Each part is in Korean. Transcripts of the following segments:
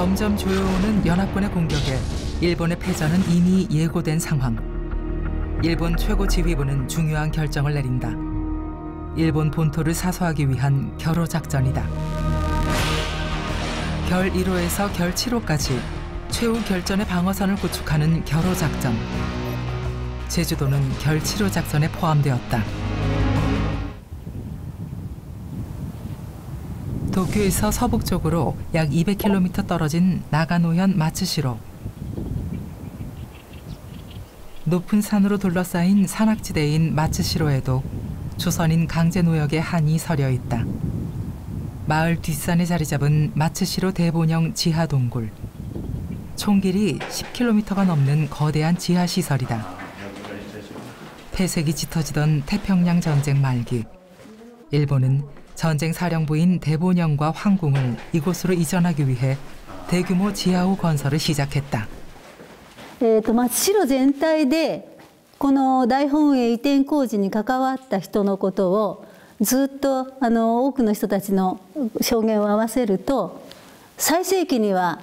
점점 조여오는 연합군의 공격에 일본의 패전은 이미 예고된 상황. 일본 최고 지휘부는 중요한 결정을 내린다. 일본 본토를 사수하기 위한 결호 작전이다. 결 1호에서 결 7호까지 최후 결전의 방어선을 구축하는 결호 작전. 제주도는 결 7호 작전에 포함되었다. 도쿄에서 서북쪽으로 약 200km 떨어진 나가노현 마츠시로. 높은 산으로 둘러싸인 산악지대인 마츠시로에도 조선인 강제 노역의 한이 서려 있다. 마을 뒷산에 자리 잡은 마츠시로 대본형 지하 동굴. 총 길이 10km가 넘는 거대한 지하 시설이다. 폐색이 짙어지던 태평양 전쟁 말기, 일본은 전쟁 사령부인 대본영과 황궁을 이곳으로 이전하기 위해 대규모 지하호 건설을 시작했다. 松代全体でこの大本営移転工事に関わった人のことをずっと多くの人たちの証言を合わせると最盛期には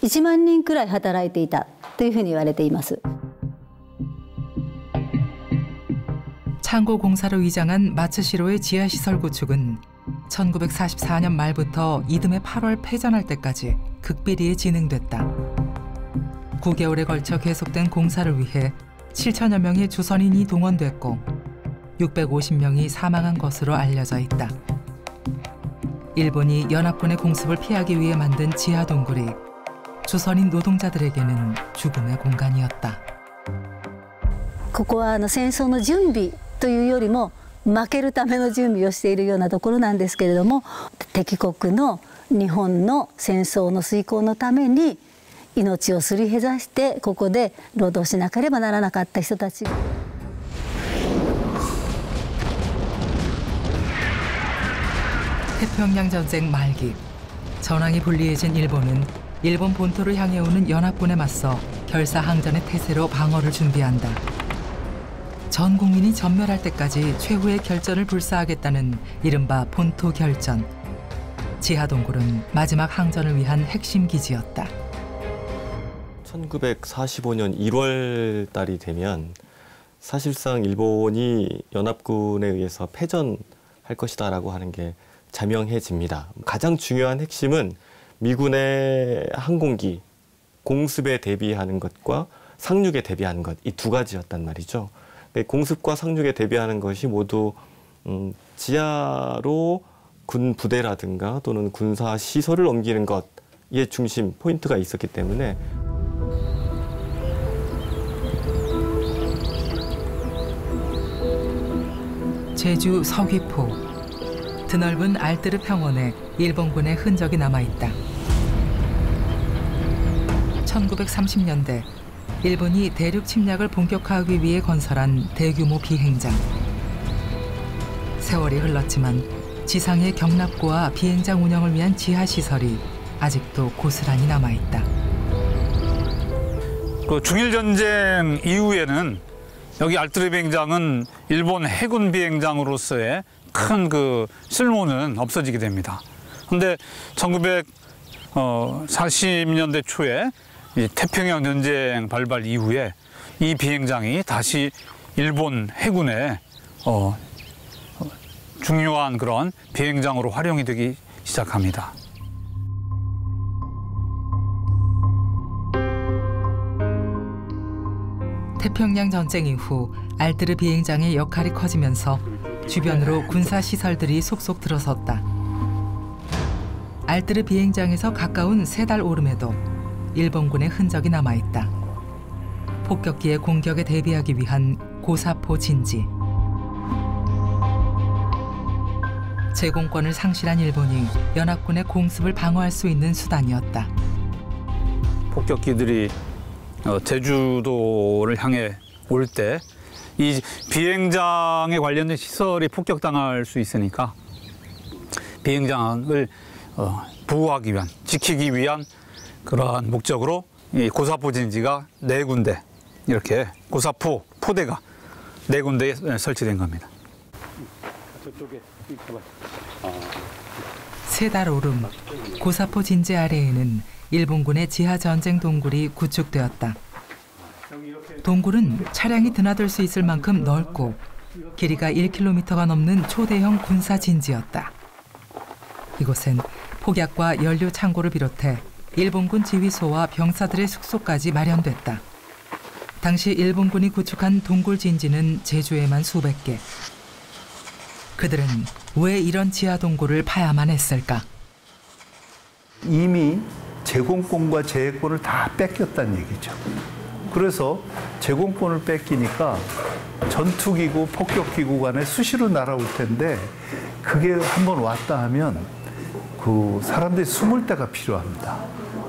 1万人くらい働いていたというふうに言われています。 창고 공사로 위장한 마츠시로의 지하시설 구축은 1944년 말부터 이듬해 8월 패전할 때까지 극비리에 진행됐다. 9개월에 걸쳐 계속된 공사를 위해 7천여 명의 조선인이 동원됐고 650명이 사망한 것으로 알려져 있다. 일본이 연합군의 공습을 피하기 위해 만든 지하 동굴이 조선인 노동자들에게는 죽음의 공간이었다. ここは戦争の準備というよりも負けるための準備をしているようなところなんですけれども、敵国の日本の戦争の遂行のために命をすり減らしてここで労働しなければならなかった人たち。 태평양 전쟁 말기, 전황이 불리해진 일본은 일본 본토를 향해 오는 연합군에 맞서 결사항전의 태세로 방어를 준비한다. 전 국민이 전멸할 때까지 최후의 결전을 불사하겠다는 이른바 본토 결전. 지하동굴은 마지막 항전을 위한 핵심 기지였다. 1945년 1월 달이 되면 사실상 일본이 연합군에 의해서 패전할 것이다라고 하는 게 자명해집니다. 가장 중요한 핵심은 미군의 항공기 공습에 대비하는 것과 상륙에 대비하는 것, 이 두 가지였단 말이죠. 공습과 상륙에 대비하는 것이 모두 지하로 군 부대라든가 또는 군사 시설을 옮기는 것의 중심 포인트가 있었기 때문에 제주 서귀포. 드넓은 알뜨르 평원에 일본군의 흔적이 남아있다. 1930년대 일본이 대륙 침략을 본격화하기 위해 건설한 대규모 비행장. 세월이 흘렀지만 지상의 경납고와 비행장 운영을 위한 지하시설이 아직도 고스란히 남아있다. 그 중일전쟁 이후에는 여기 알뜨르 비행장은 일본 해군 비행장으로서의 큰 그 쓸모는 없어지게 됩니다. 그런데 1940년대 초에 이 태평양 전쟁 발발 이후에 이 비행장이 다시 일본 해군의 중요한 그런 비행장으로 활용이 되기 시작합니다. 태평양 전쟁 이후 알뜨르 비행장의 역할이 커지면서 주변으로 군사 시설들이 속속 들어섰다. 알뜨르 비행장에서 가까운 세달 오름에도 일본군의 흔적이 남아있다. 폭격기의 공격에 대비하기 위한 고사포 진지. 제공권을 상실한 일본이 연합군의 공습을 방어할 수 있는 수단이었다. 폭격기들이 제주도를 향해 올 때 이 비행장에 관련된 시설이 폭격당할 수 있으니까 비행장을 보호하기 위한, 지키기 위한 그러한 목적으로 이 고사포 진지가 4군데, 이렇게 고사포 포대가 4군데에 설치된 겁니다. 세달 오름, 고사포 진지 아래에는 일본군의 지하 전쟁 동굴이 구축되었다. 동굴은 차량이 드나들 수 있을 만큼 넓고 길이가 1km가 넘는 초대형 군사 진지였다. 이곳엔 폭약과 연료 창고를 비롯해 일본군 지휘소와 병사들의 숙소까지 마련됐다. 당시 일본군이 구축한 동굴 진지는 제주에만 수백 개. 그들은 왜 이런 지하 동굴을 파야만 했을까? 이미 제공권과 제해권을 다 뺏겼다는 얘기죠. 그래서 제공권을 뺏기니까 전투기구, 폭격기구 간에 수시로 날아올 텐데 그게 한번 왔다 하면 그 사람들이 숨을 데가 필요합니다.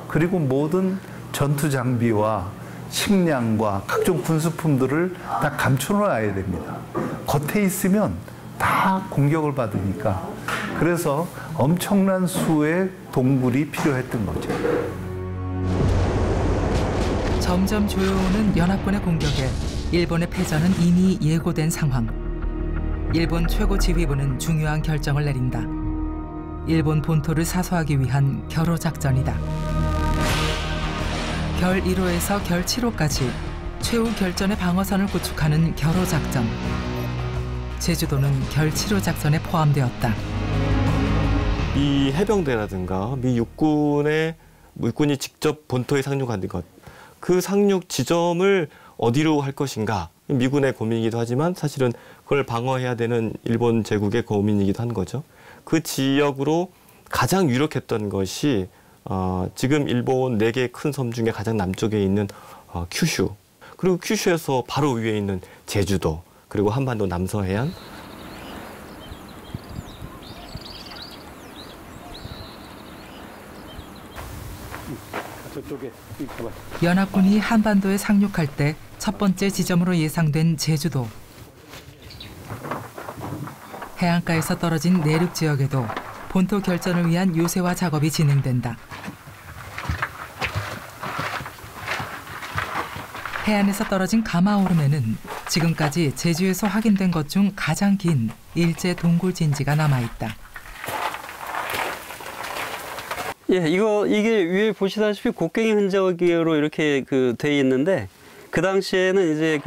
그리고 모든 전투 장비와 식량과 각종 군수품들을 다 감춰놔야 됩니다. 겉에 있으면 다 공격을 받으니까. 그래서 엄청난 수의 동굴이 필요했던 거죠. 점점 조여오는 연합군의 공격에 일본의 패전은 이미 예고된 상황. 일본 최고 지휘부는 중요한 결정을 내린다. 일본 본토를 사수하기 위한 결호 작전이다. 결 1호에서 결 7호까지 최후 결전의 방어선을 구축하는 결호 작전. 제주도는 결 7호 작전에 포함되었다. 미 해병대라든가 미 육군이 직접 본토에 상륙하는 것, 그 상륙 지점을 어디로 할 것인가, 미군의 고민이기도 하지만 사실은 그걸 방어해야 되는 일본 제국의 고민이기도 한 거죠. 그 지역으로 가장 유력했던 것이 지금 일본 4개 큰 섬 중에 가장 남쪽에 있는 큐슈, 그리고 큐슈에서 바로 위에 있는 제주도, 그리고 한반도 남서해안, 연합군이 한반도에 상륙할 때 첫 번째 지점으로 예상된 제주도. 해안가에서 떨어진 내륙 지역에도 본토 결전을 위한 요새화 작업이 진행된다. 해안에서 떨어진 가마오름에는 지금까지 제주에서 확인된 것 중 가장 긴 일제 동굴 진지가 남아있다. 예, 이게 위에 보시다시피 곡괭이 흔적으로 이렇게 돼 있는데, 그 당시에는 이제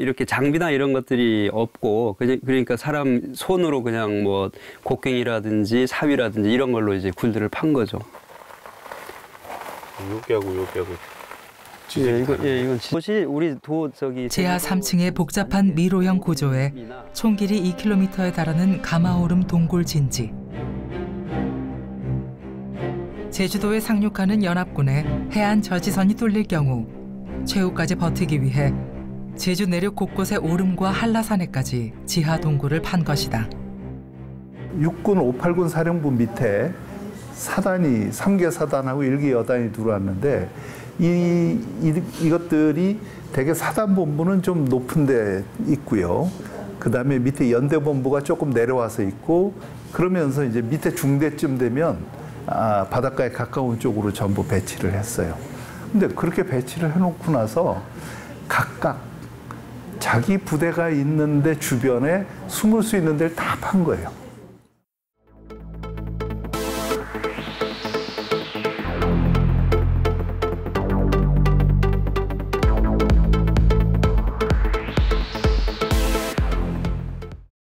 이렇게 장비나 이런 것들이 없고, 그러니까 사람 손으로 그냥 곡괭이라든지 사위라든지 이런 걸로 이제 굴들을 판 거죠. 여기하고 이건 이것이 우리 지하 3층의 복잡한 미로형 구조에 총 길이 2km에 달하는 가마오름 동굴 진지. 제주도에 상륙하는 연합군의 해안 저지선이 뚫릴 경우 최후까지 버티기 위해 제주 내륙 곳곳의 오름과 한라산에까지 지하 동굴을 판 것이다. 육군 589 사령부 밑에 사단이 3개 사단하고 1개 여단이 들어왔는데 이것들이 대개 사단본부는 좀 높은 데 있고요. 그다음에 밑에 연대본부가 조금 내려와서 있고, 그러면서 이제 밑에 중대쯤 되면 바닷가에 가까운 쪽으로 전부 배치를 했어요. 근데 그렇게 배치를 해놓고 나서 각각 자기 부대가 있는데 주변에 숨을 수 있는 데를 다 판 거예요.